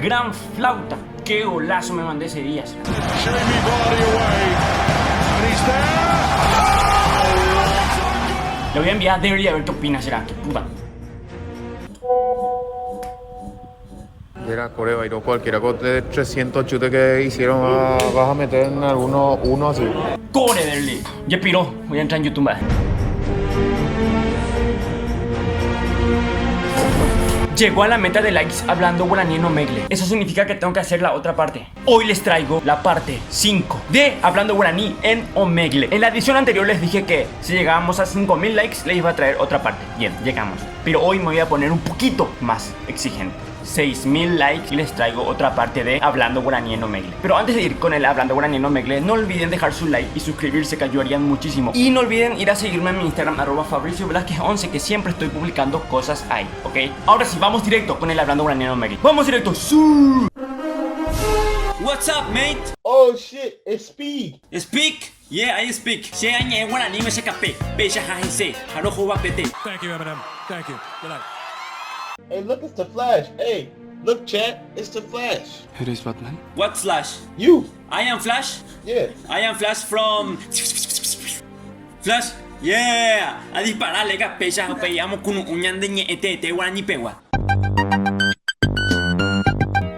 gran flauta. Qué golazo me mandé ese día. Le voy a enviar a Derry a ver qué opina, será. Qué puta. Era Corea, Bairo, cualquiera de 300 chutes que hicieron vas a meter en alguno, uno así. Core Derly. Ya piró. Voy a entrar en YouTube. Llegó a la meta de likes hablando guaraní en Omegle. Eso significa que tengo que hacer la otra parte. Hoy les traigo la parte 5 de hablando guaraní en Omegle. En la edición anterior les dije que si llegábamos a 5000 likes les iba a traer otra parte. Bien, llegamos. Pero hoy me voy a poner un poquito más exigente. 6000 likes y les traigo otra parte de Hablando Guaraní en Omegle. Pero antes de ir con el Hablando Guaraní en Omegle, no olviden dejar su like y suscribirse, que ayudarían muchísimo. Y no olviden ir a seguirme en mi Instagram @FabricioVelasquez11, que siempre estoy publicando cosas ahí, ¿ok? Ahora sí, vamos directo con el Hablando Guaraní en Omegle. ¡Vamos directo! ¡Sí! What's up, mate? Oh shit, it's Speed. Speak? Yeah, I speak. Se añe guaraní me escapé. Beja jajise. Harojo va pete. Thank you, Eminem. Thank you. Good night. Hey, look, it's the Flash. Hey, look, chat, it's the Flash. Who is Batman? What Flash? You. I am Flash. Yeah. I am Flash from... Flash? Yeah! A disparar, lega, pecha, pegamos con un uñan de ñete, guaraní pegua.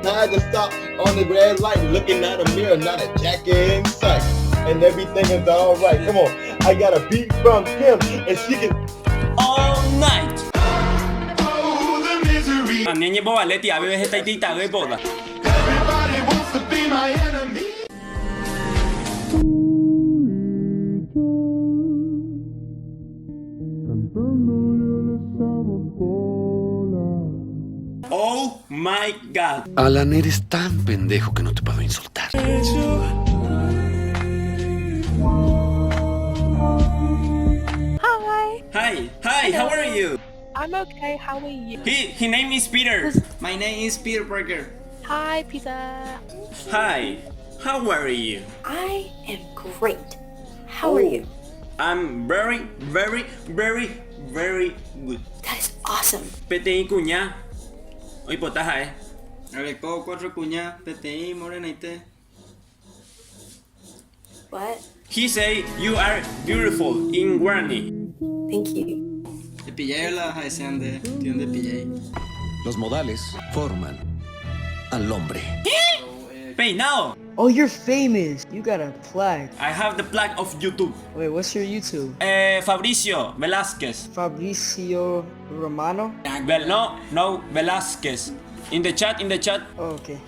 Now I had to stop on the red light, looking at a mirror, not a jacket in sight. And everything is alright. Come on, I got a beat from Kim, and she can... All night! Niñe bobaleti, a veces está itita, de boda. Everybody wants to be my enemy. Oh my god. Alan, eres tan pendejo que no te puedo insultar. Hi, how are you? I'm okay, how are you? His name is Peter. My name is Peter Parker. Hi, Peter. Hi, how are you? I am great. How are you? I'm very good. That is awesome. PTI cuñá. Hoy potaja, Agregó 4 cuñas, PTI, morenaite. What? He say you are beautiful in Guarani. Thank you. Te pillé la jaesean de donde pillé. Los modales forman al hombre. Peinado. Oh, you're famous. You got a plaque. I have the plaque of YouTube. Wait, what's your YouTube? Fabricio Velázquez. Fabricio Romano? No, Velázquez. In the chat. Oh, okay.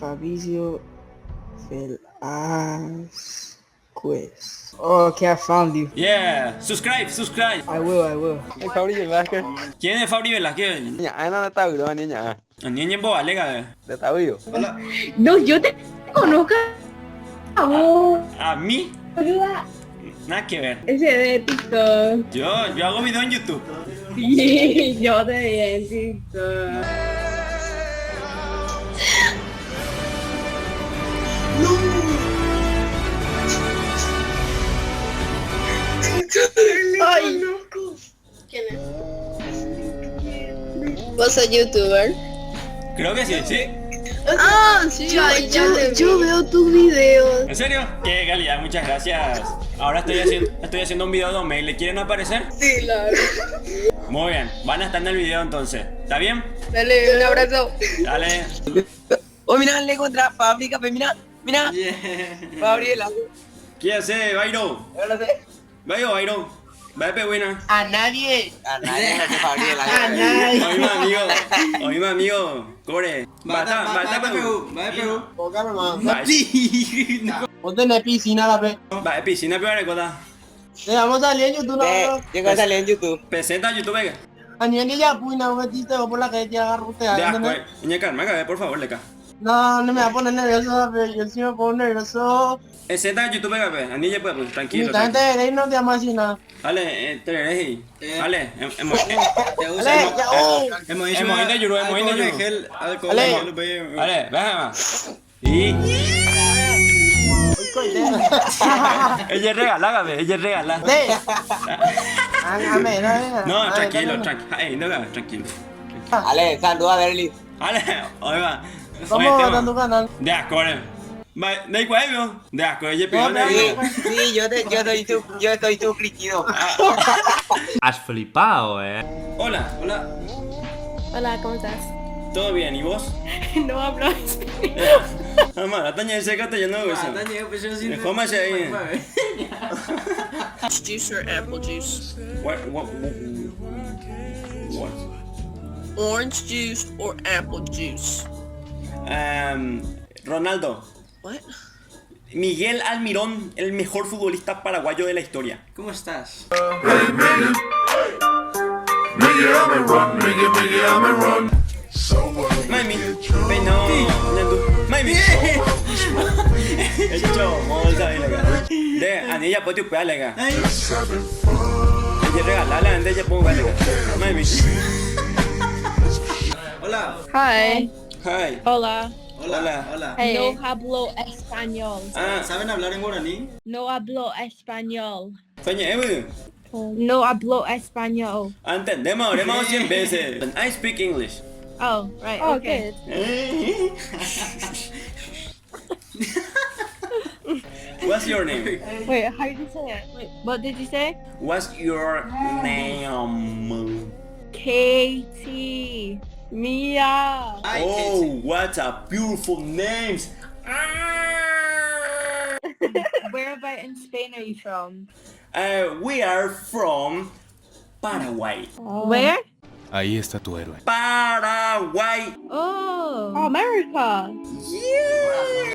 Fabricio Velasquez. Oh, okay, I found you. Yeah, subscribe. I will. Hey, Fabri Velázquez. ¿Quién es Fabri Velázquez? Niña, no te está viendo, niña. Niña boba, lega. Te está viendo. Hola. No, yo te conozco a vos, ¿A mí? boluda. Nada que ver. Ese de TikTok. Yo hago video en YouTube. Sí, yo te vi en TikTok. Ay. ¿Quién es? ¿Vos sos youtuber? Creo que sí. Ah, sí, yo veo tus videos. ¿En serio? Qué calidad, muchas gracias. Ahora estoy haciendo un video donde le quieren aparecer. Sí, claro. Muy bien, van a estar en el video entonces. ¿Está bien? Dale, un abrazo. Dale. Oh, mira, le contra fábrica, mira. Yeah. Gabriela. ¿Qué hace, Byron? Byron. Ve, buena. A nadie no se Gabriela. A nadie. Oye, mi amigo. Core. Bata, Perú. Póngame más. Vos tenés piscina, la ve. Va, piscina, pero recuerda. Vamos a salir en YouTube, no. Yo voy a salir en YouTube. Presenta YouTube. A nivel ya, pues, no metiste por la calle, agarro usted. De asco, Niña, calma, por favor, leca. No me va a poner nervioso, yo sí me pongo nervioso. Presenta YouTube, anilla, pues, tranquilo. Mi gente de no te llama así nada. Dale, te veré ahí. Dale, Te Dale, ya, oh. Hemos ido de Yuru. Alcohol, Dale, déjame. Y... Ella es regala. No, tranquilo. No, tranquilo. Ale, saluda a Berly. Dale, oiga. Vamos a tu canal. De acuerdo. ¿De cuál vio? De acuerdo, yo pido Sí, yo estoy suscrito. Has flipado, Hola. Hola, ¿cómo estás? ¿Todo bien? ¿Y vos? No hablo Mamá, la taña de seca te llenó de eso. ¿Cómo se ahí? Juice or apple juice? What? Orange juice or apple juice? Ronaldo. What? Miguel Almirón, el mejor futbolista paraguayo de la historia. ¿Cómo estás? Mami, no, Mami. Hecho, molta de legal. De, anilla poti upea legal. Y regalarle a ella pongo legal. Mami. Hola. Hi. Hi. Hola. Hola. Hey. No hablo español. ¿Saben hablar en guaraní? No hablo español. Soñé, No hablo español. entendemos, oremos 100 veces. I speak English. Oh, right. Okay. What's your name? Wait, how did you say it? Wait, what did you say? What's your name? Katie. Mia. Oh, what a beautiful names. Where about in Spain are you from? We are from Paraguay. Where? Ahí está tu héroe. Paraguay. Oh, America. Yeah.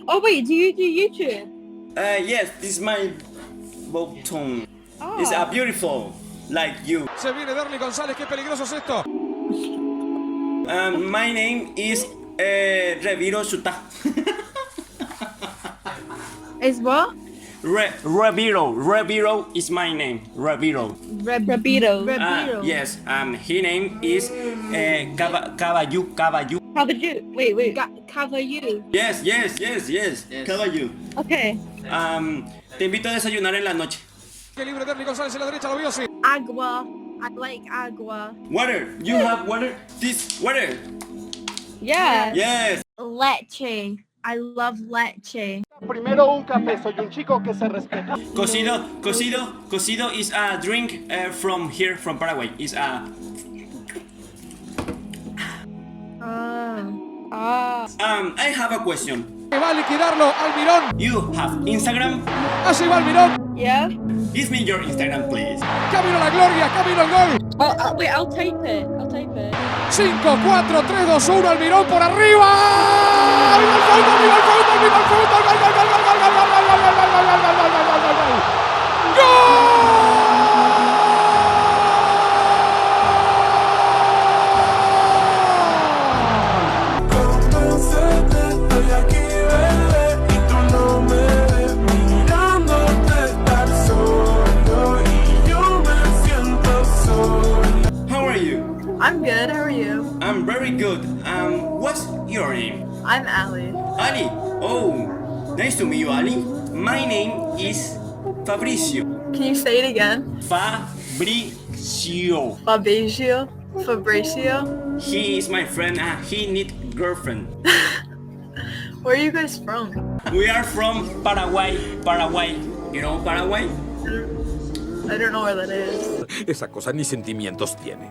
Oh wait, do you do YouTube? Yes, this is my bottom. It's a beautiful, like you. Se viene Derly González, qué peligroso es esto. My name is Reviro Suta. Is what? Reviro is my name. Reviro. Rabito. Yes. His name is Caballu. Caballu. Wait. Caballu. Yes. Caballu. Okay. Te invito a desayunar en la noche. Qué libre Derly González en la derecha, lo vio así. Agua. I like agua. Water. You have water? This water. Yeah. Yes. Leche. I love leche. Primero un café, soy un chico que se respeta. Cocido is a drink from here, from Paraguay. Is a... I have a question. Va a liquidarlo Almirón. You have Instagram? Así va Almirón. Yeah. Give me your Instagram, please. Camino a la gloria, camino al gol. Oh, wait, I'll type it. 5, 4, 3, 2, 1, Almirón por arriba. ¡Viva el fútbol! ¡Viva el fútbol! ¡Viva el fútbol! ¡Gol, gol, gol, gol, gol, gol, gol, gol, gol, gol, gol, gol, gol! How are you? I'm good, how are you? I'm very good. What's your name? I'm Allie. Ali. Oh, nice to meet you, Ali. My name is Fabricio. Can you say it again? Fabricio. Fabricio? He is my friend. He need girlfriend. Where are you guys from? We are from Paraguay. You know Paraguay? I don't know where that is. Esa cosa ni sentimientos tiene.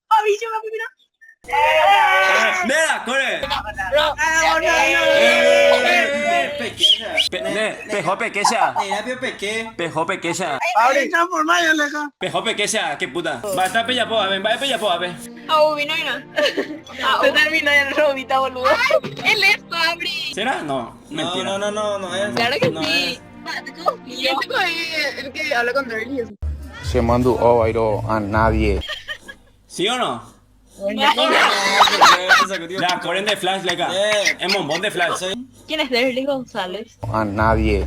Fabricio, mira. Mira, corre. Pejo pequeña. Pejo pequeña. Pejo pequeña, qué puta. Va a estar pellapo, a ver, va a pellapo, a ver. Vino. Se terminó el robita, boludo. Él es Fabri. ¿Será? No, mentira. No es. Claro que no sí. Y este el que habla con Derly. Se mandó a nadie. ¿Sí o no? Es. La corren de Flash, leca. Es bombón de Flash. ¿Quién es Derly González? A nadie.